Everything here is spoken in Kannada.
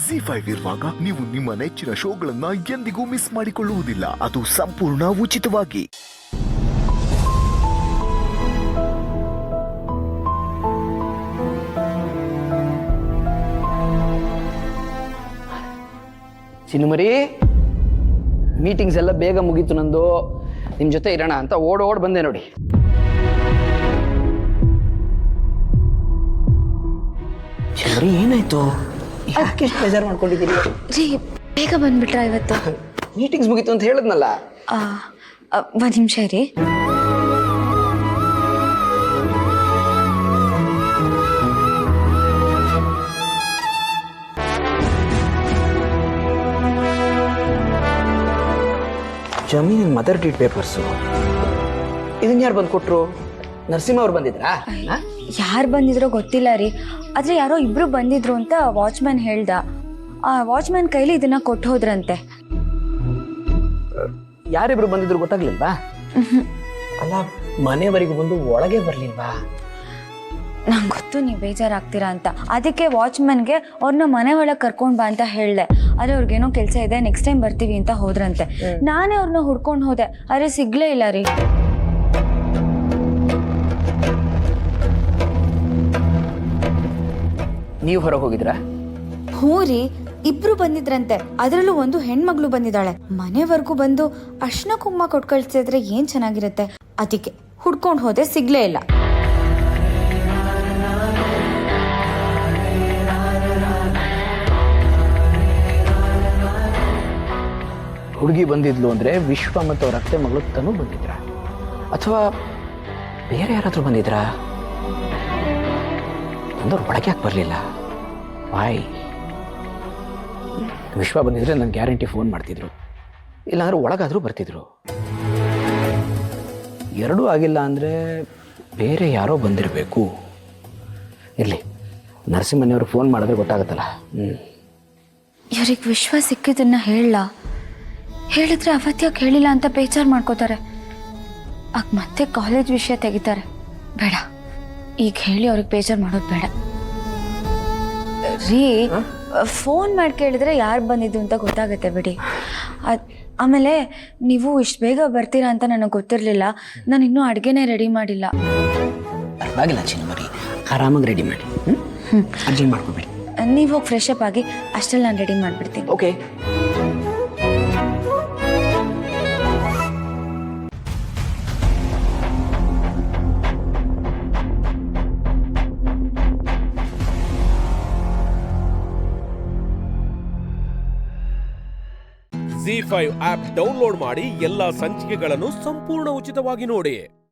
ZEE5 ಇರುವಾಗ ನೀವು ನಿಮ್ಮ ನೆಚ್ಚಿನ ಶೋಗಳನ್ನ ಎಂದಿಗೂ ಮಿಸ್ ಮಾಡಿಕೊಳ್ಳುವುದಿಲ್ಲ. ಅದು ಸಂಪೂರ್ಣ ಉಚಿತವಾಗಿ. ಚಿನ್ನುಮರಿ, ಮೀಟಿಂಗ್ಸ್ ಎಲ್ಲ ಬೇಗ ಮುಗೀತು ನಂದು. ನಿಮ್ಮ ಜೊತೆ ಇರೋಣ ಅಂತ ಓಡ್ ಬಂದೆ ನೋಡಿ. ಚಿನ್ನುಮರಿ, ಏನಾಯ್ತು? ಯಾಕೆ ಎಷ್ಟು ಬೇಜಾರು ಮಾಡ್ಕೊಂಡಿದ್ದೀರಿ? ರೀ, ಬೇಗ ಬಂದ್ಬಿಟ್ರಾ ಇವತ್ತು? ಮೀಟಿಂಗ್ಸ್ ಮುಗೀತು ಅಂತ ಹೇಳಿದ್ನಲ್ಲ. ಒಂದು ನಿಮಿಷ ರೀ. ಜಮೀನ್ ಮದರ್ ಡೀಡ್ ಪೇಪರ್ಸು. ಇದನ್ನ ಯಾರು ಬಂದು ಕೊಟ್ರು? ನರಸಿಂಹ ಅವ್ರು ಬಂದಿದ್ರಾ? ಯಾರು ಬಂದಿದ್ರೋ ಗೊತ್ತಿಲ್ಲ ರೀ, ಆದ್ರೆ ಯಾರೋ ಇಬ್ರು ಬಂದಿದ್ರು ಅಂತ ವಾಚ್ಮ್ಯಾನ್ ಹೇಳ್ದ. ಆ ವಾಚ್ಮ್ಯಾನ್ ಕೈಲಿ ಇದನ್ನ ಕೊಟ್ಟು ಹೋದ್ರಂತೆ. ಯಾರಿಬ್ರು ಬಂದಿದ್ರು ಗೊತ್ತಾಗ್ಲಿಲ್ವಾ? ಅಲ್ಲ, ಮನೆಯವರೆಗೂ ಬಂದು ಒಳಗೆ ಬರ್ಲಿಲ್ವಾ? ನಂಗೆ ಗೊತ್ತು ನೀವು ಬೇಜಾರಾಗ್ತೀರಾ ಅಂತ, ಅದಕ್ಕೆ ವಾಚ್ಮ್ಯಾನ್ಗೆ ಅವ್ರನ್ನ ಮನೆ ಒಳಗೆ ಕರ್ಕೊಂಡ್ ಬಾ ಅಂತ ಹೇಳ್ದೆ. ಆದ್ರೆ ಅವ್ರಿಗೇನೋ ಕೆಲಸ ಇದೆ, ನೆಕ್ಸ್ಟ್ ಟೈಮ್ ಬರ್ತೀವಿ ಅಂತ ಹೋದ್ರಂತೆ. ನಾನೇ ಅವ್ರನ್ನ ಹುಡ್ಕೊಂಡು ಹೋದೆ, ಆದ್ರೆ ಸಿಗ್ಲೇ ಇಲ್ಲ ರೀ. ನೀವು ಹೊರಗೆ ಹೋಗಿದ್ರಾ? ಹ್ಞೂ ರೀ, ಇಬ್ರು ಬಂದಿದ್ರಂತೆ. ಅದರಲ್ಲೂ ಒಂದು ಹೆಣ್ಮಗಳು ಬಂದಿದ್ದಾಳೆ. ಮನೆವರೆಗೂ ಬಂದು ಅರ್ಶಿನ ಕುಂಕುಮ ಕೊಟ್ಟು ಕಳ್ಸಿದ್ರೆ ಏನ್ ಚೆನ್ನಾಗಿರುತ್ತೆ. ಅದಕ್ಕೆ ಹುಡ್ಕೊಂಡು ಹೋದೆ, ಸಿಗ್ಲೇ ಇಲ್ಲ. ಹುಡುಗಿ ಬಂದಿದ್ಲು ಅಂದ್ರೆ ವಿಶ್ವ ಮತ್ತು ಅವ್ರ ಅತ್ತೆ ಮಗಳು ತನೂ ಬಂದಿದ್ರ, ಅಥವಾ ಬೇರೆ ಯಾರಾದ್ರೂ ಬಂದಿದ್ರಾ? ಅಂದವ್ರು ಒಳಗೆ ಯಾಕೆ ಬರಲಿಲ್ಲ? ಬಾಯ್, ವಿಶ್ವ ಬಂದಿದ್ರೆ ನಾನು ಗ್ಯಾರಂಟಿ ಫೋನ್ ಮಾಡ್ತಿದ್ರು, ಇಲ್ಲಾಂದ್ರೆ ಒಳಗಾದ್ರೂ ಬರ್ತಿದ್ರು. ಎರಡೂ ಆಗಿಲ್ಲ ಅಂದರೆ ಬೇರೆ ಯಾರೋ ಬಂದಿರಬೇಕು. ಇರಲಿ, ನರಸಿಂಹನೆಯವರು ಫೋನ್ ಮಾಡಿದ್ರೆ ಗೊತ್ತಾಗುತ್ತಲ್ಲ. ಇವ್ರಿಗೆ ವಿಶ್ವ ಸಿಕ್ಕಿದ್ದನ್ನ ಹೇಳಿದ್ರೆ ಅವತ್ಯಾಕೆ ಹೇಳಿಲ್ಲ ಅಂತ ಬೇಜಾರು ಮಾಡ್ಕೋತಾರೆ. ಆಗ ಮತ್ತೆ ಕಾಲೇಜ್ ವಿಷಯ ತೆಗಿತಾರೆ. ಬೇಡ, ಈಗ ಹೇಳಿ ಅವ್ರಿಗೆ ಬೇಜಾರು ಮಾಡೋದು ಬೇಡ ರೀ. ಫೋನ್ ಮಾಡಿ ಕೇಳಿದ್ರೆ ಯಾರು ಬಂದಿದ್ದು ಅಂತ ಗೊತ್ತಾಗುತ್ತೆ ಬಿಡಿ. ಆಮೇಲೆ ನೀವು ಇಷ್ಟು ಬೇಗ ಬರ್ತೀರಾ ಅಂತ ನನಗೆ ಗೊತ್ತಿರಲಿಲ್ಲ. ನಾನು ಇನ್ನೂ ಅಡುಗೆನೇ ರೆಡಿ ಮಾಡಿಲ್ಲ. ಪರವಾಗಿಲ್ಲ ಚಿನ್ನಮರಿ, ಆರಾಮಾಗಿ ರೆಡಿ ಮಾಡಿ. ಅರ್ಜೆಂಟ್ ಮಾಡ್ಕೋಬೇಡಿ. ನೀವು ಹೋಗಿ ಫ್ರೆಶ್ ಅಪ್ ಆಗಿ, ಅಷ್ಟಲ್ಲಿ ನಾನು ರೆಡಿ ಮಾಡಿಬಿಡ್ತೀನಿ. ಓಕೆ. ZEE5 ಆಪ್ ಡೌನ್ಲೋಡ್ ಮಾಡಿ ಎಲ್ಲಾ ಸಂಚಿಕೆಗಳನ್ನು ಸಂಪೂರ್ಣ ಉಚಿತವಾಗಿ ನೋಡಿ.